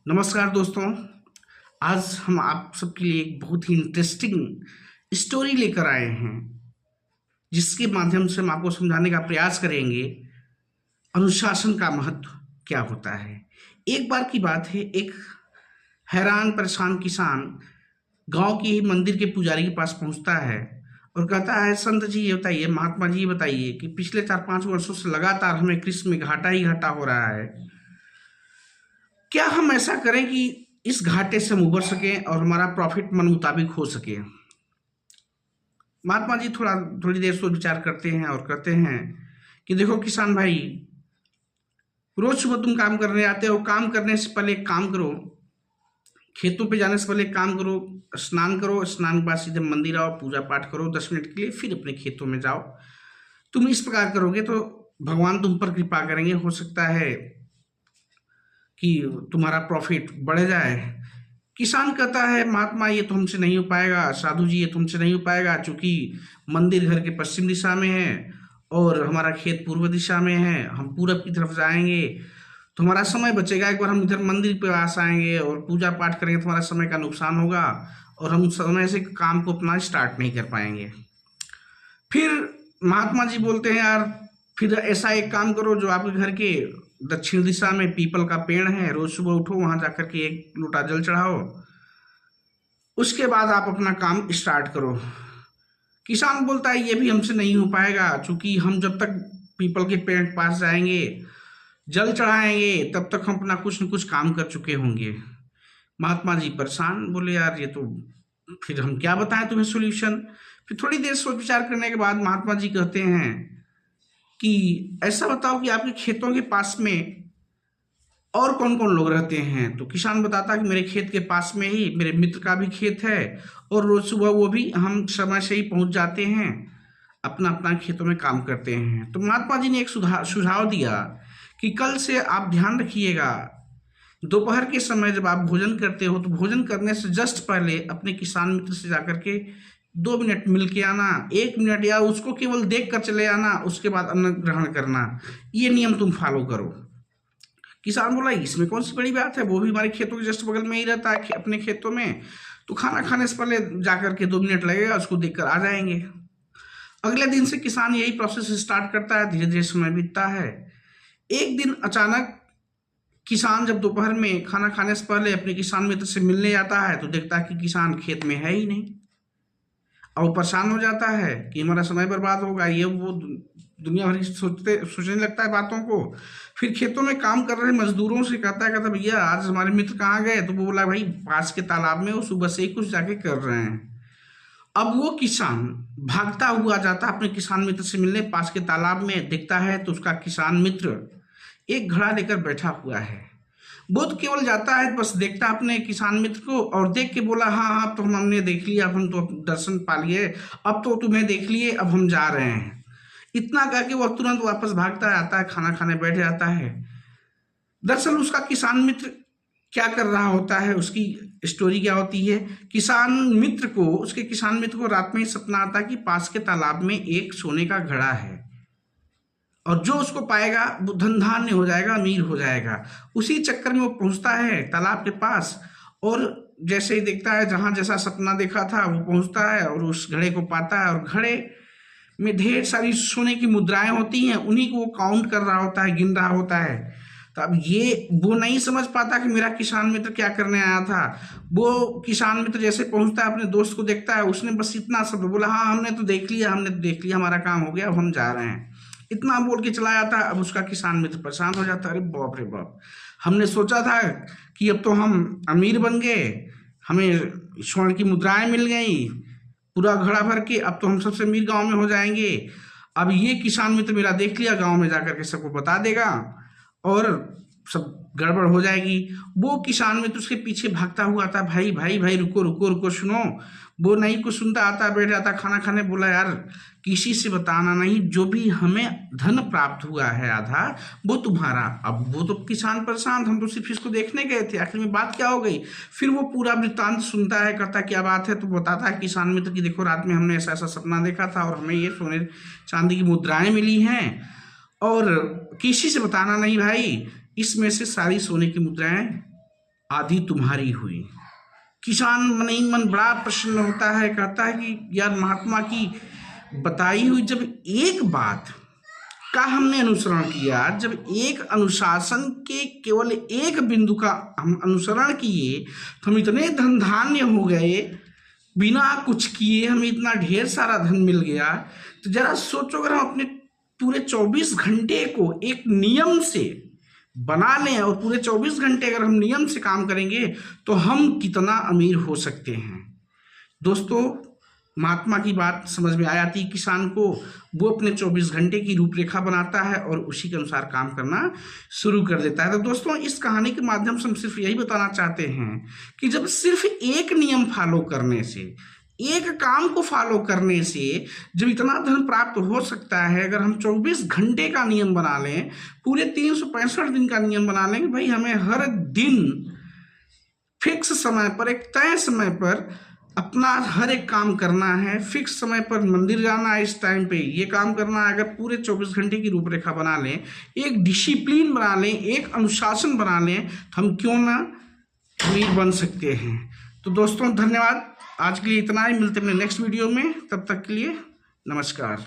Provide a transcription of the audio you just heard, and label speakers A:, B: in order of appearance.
A: नमस्कार दोस्तों। आज हम आप सबके लिए एक बहुत ही इंटरेस्टिंग स्टोरी लेकर आए हैं, जिसके माध्यम से हम आपको समझाने का प्रयास करेंगे अनुशासन का महत्व क्या होता है। एक बार की बात है, एक हैरान परेशान किसान गांव के ही मंदिर के पुजारी के पास पहुंचता है और कहता है, संत जी ये बताइए, महात्मा जी ये बताइए कि पिछले 4-5 वर्षों से लगातार हमें कृषि में घाटा ही घाटा हो रहा है। क्या हम ऐसा करें कि इस घाटे से हम उबर सकें और हमारा प्रॉफिट मन मुताबिक हो सके। महात्मा जी थोड़ी देर सोच विचार करते हैं और कहते हैं कि देखो किसान भाई, रोज सुबह तुम काम करने आते हो, काम करने से पहले एक काम करो, खेतों पे जाने से पहले एक काम करो, स्नान करो, स्नान के बाद सीधे मंदिर आओ, पूजा पाठ करो 10 मिनट के लिए, फिर अपने खेतों में जाओ। तुम इस प्रकार करोगे तो भगवान तुम पर कृपा करेंगे, हो सकता है कि तुम्हारा प्रॉफिट बढ़ जाए। किसान कहता है, महात्मा ये तो हमसे नहीं हो पाएगा, साधु जी ये तो हमसे नहीं हो पाएगा, क्योंकि मंदिर घर के पश्चिम दिशा में है और हमारा खेत पूर्व दिशा में है। हम पूरब की तरफ जाएंगे तो हमारा समय बचेगा, एक बार हम इधर मंदिर पे पास आएंगे और पूजा पाठ करेंगे तो हमारा समय का नुकसान होगा और हम समय से काम को अपना स्टार्ट नहीं कर पाएंगे। फिर महात्मा जी बोलते हैं, यार फिर ऐसा एक काम करो, जो आपके घर के दक्षिण दिशा में पीपल का पेड़ है, रोज सुबह उठो, वहां जाकर के एक लोटा जल चढ़ाओ, उसके बाद आप अपना काम स्टार्ट करो। किसान बोलता है, ये भी हमसे नहीं हो पाएगा, क्योंकि हम जब तक पीपल के पेड़ के पास जाएंगे, जल चढ़ाएंगे, तब तक हम अपना कुछ न कुछ काम कर चुके होंगे। महात्मा जी परेशान, बोले यार ये तो फिर हम क्या बताएं तुम्हें सोल्यूशन। फिर थोड़ी देर सोच विचार करने के बाद महात्मा जी कहते हैं कि ऐसा बताओ कि आपके खेतों के पास में और कौन कौन लोग रहते हैं। तो किसान बताता है कि मेरे खेत के पास में ही मेरे मित्र का भी खेत है और रोज सुबह वो भी, हम समय से ही पहुंच जाते हैं, अपना अपना खेतों में काम करते हैं। तो महात्मा जी ने एक सुझाव दिया कि कल से आप ध्यान रखिएगा, दोपहर के समय जब आप भोजन करते हो तो भोजन करने से जस्ट पहले अपने किसान मित्र से जाकर के 2 मिनट मिल के आना, 1 मिनट या उसको केवल देख कर चले आना, उसके बाद अन्न ग्रहण करना। ये नियम तुम फॉलो करो। किसान बोला, इसमें कौन सी बड़ी बात है, वो भी हमारे खेतों के जस्ट बगल में ही रहता है, अपने खेतों में, तो खाना खाने से पहले जाकर के 2 मिनट लगेगा, उसको देखकर आ जाएंगे। अगले दिन से किसान यही प्रोसेस स्टार्ट करता है, धीरे धीरे समय बीतता है। एक दिन अचानक किसान जब दोपहर में खाना खाने से पहले अपने किसान मित्र से मिलने जाता है तो देखता है कि किसान खेत में है ही नहीं, और परेशान हो जाता है कि हमारा समय बर्बाद होगा, ये वो दुनिया भर सोचने लगता है बातों को। फिर खेतों में काम कर रहे मजदूरों से कहता भैया आज हमारे मित्र कहाँ गए। तो वो बोला, भाई पास के तालाब में वो सुबह से ही कुछ जाके कर रहे हैं। अब वो किसान भागता हुआ जाता अपने किसान मित्र से मिलने, पास के तालाब में देखता है तो उसका किसान मित्र एक घड़ा लेकर बैठा हुआ है। वो तो केवल जाता है, बस देखता अपने किसान मित्र को और देख के बोला, हाँ हाँ तो हमने देख लिया, अब हम तो दर्शन पा लिए, अब तो तुम्हें देख लिए, अब हम जा रहे हैं। इतना कह के वह तुरंत वापस भागता आता है, खाना खाने बैठ जाता है। दरअसल उसका किसान मित्र क्या कर रहा होता है, उसकी स्टोरी क्या होती है। उसके किसान मित्र को रात में ही सपना आता है कि पास के तालाब में एक सोने का घड़ा है और जो उसको पाएगा वो धन धान्य हो जाएगा, अमीर हो जाएगा। उसी चक्कर में वो पहुंचता है तालाब के पास और जैसे ही देखता है, जहां जैसा सपना देखा था वो पहुंचता है और उस घड़े को पाता है, और घड़े में ढेर सारी सोने की मुद्राएं होती हैं, उन्हीं को वो काउंट कर रहा होता है, गिन रहा होता है। तो अब ये वो नहीं समझ पाता कि मेरा किसान मित्र क्या करने आया था। वो किसान मित्र जैसे पहुंचता है, अपने दोस्त को देखता है, उसने बस इतना सब बोला, हाँ हमने तो देख लिया, हमारा काम हो गया, अब हम जा रहे हैं। इतना बोल के चला जाता है। अब उसका किसान मित्र परेशान हो जाता है, अरे बाप रे बाप, हमने सोचा था कि अब तो हम अमीर बन गए, हमें स्वर्ण की मुद्राएं मिल गई पूरा घड़ा भर के, अब तो हम सबसे अमीर गांव में हो जाएंगे। अब ये किसान मित्र मेरा देख लिया, गांव में जाकर के सबको बता देगा और सब गड़बड़ हो जाएगी। वो किसान मित्र उसके पीछे भागता हुआ आता, भाई भाई भाई रुको रुको रुको सुनो। वो नहीं कुछ सुनता, आता बैठ जाता खाना खाने, बोला यार किसी से बताना नहीं, जो भी हमें धन प्राप्त हुआ है आधा वो तुम्हारा। अब वो तो किसान परेशान, हम तो सिर्फ इसको देखने गए थे, आखिर में बात क्या हो गई। फिर वो पूरा वृत्तांत सुनता है, कहता क्या बात है। तो बताता है किसान मित्र की देखो रात में हमने ऐसा ऐसा सपना देखा था और हमें ये सोने चांदी की मुद्राएं मिली हैं, और किसी से बताना नहीं भाई, इसमें से सारी सोने की मुद्राएं आदि तुम्हारी हुई। किसान मन ही मन बड़ा प्रसन्न होता है, कहता है कि यार महात्मा की बताई हुई जब एक बात का हमने अनुसरण किया, जब एक अनुशासन के केवल एक बिंदु का हम अनुसरण किए तो हम इतने धन धान्य हो गए, बिना कुछ किए हमें इतना ढेर सारा धन मिल गया। तो जरा सोचो, अगर हम अपने पूरे 24 घंटे को एक नियम से बना लें और पूरे 24 घंटे अगर हम नियम से काम करेंगे तो हम कितना अमीर हो सकते हैं। दोस्तों, महात्मा की बात समझ में आ जाती है किसान को, वो अपने 24 घंटे की रूपरेखा बनाता है और उसी के अनुसार काम करना शुरू कर देता है। तो दोस्तों, इस कहानी के माध्यम से हम सिर्फ यही बताना चाहते हैं कि जब सिर्फ एक नियम फॉलो करने से, एक काम को फॉलो करने से जब इतना धन प्राप्त हो सकता है, अगर हम 24 घंटे का नियम बना लें, पूरे 365 दिन का नियम बना लें, भाई हमें हर दिन फिक्स समय पर, एक तय समय पर अपना हर एक काम करना है, फिक्स समय पर मंदिर जाना है, इस टाइम पे ये काम करना है। अगर पूरे 24 घंटे की रूपरेखा बना लें, एक डिसिप्लिन बना लें, एक अनुशासन बना लें, तो हम क्यों ना अमीर बन सकते हैं। तो दोस्तों, धन्यवाद। आज के लिए इतना ही, मिलते हैं अपने नेक्स्ट वीडियो में, तब तक के लिए नमस्कार।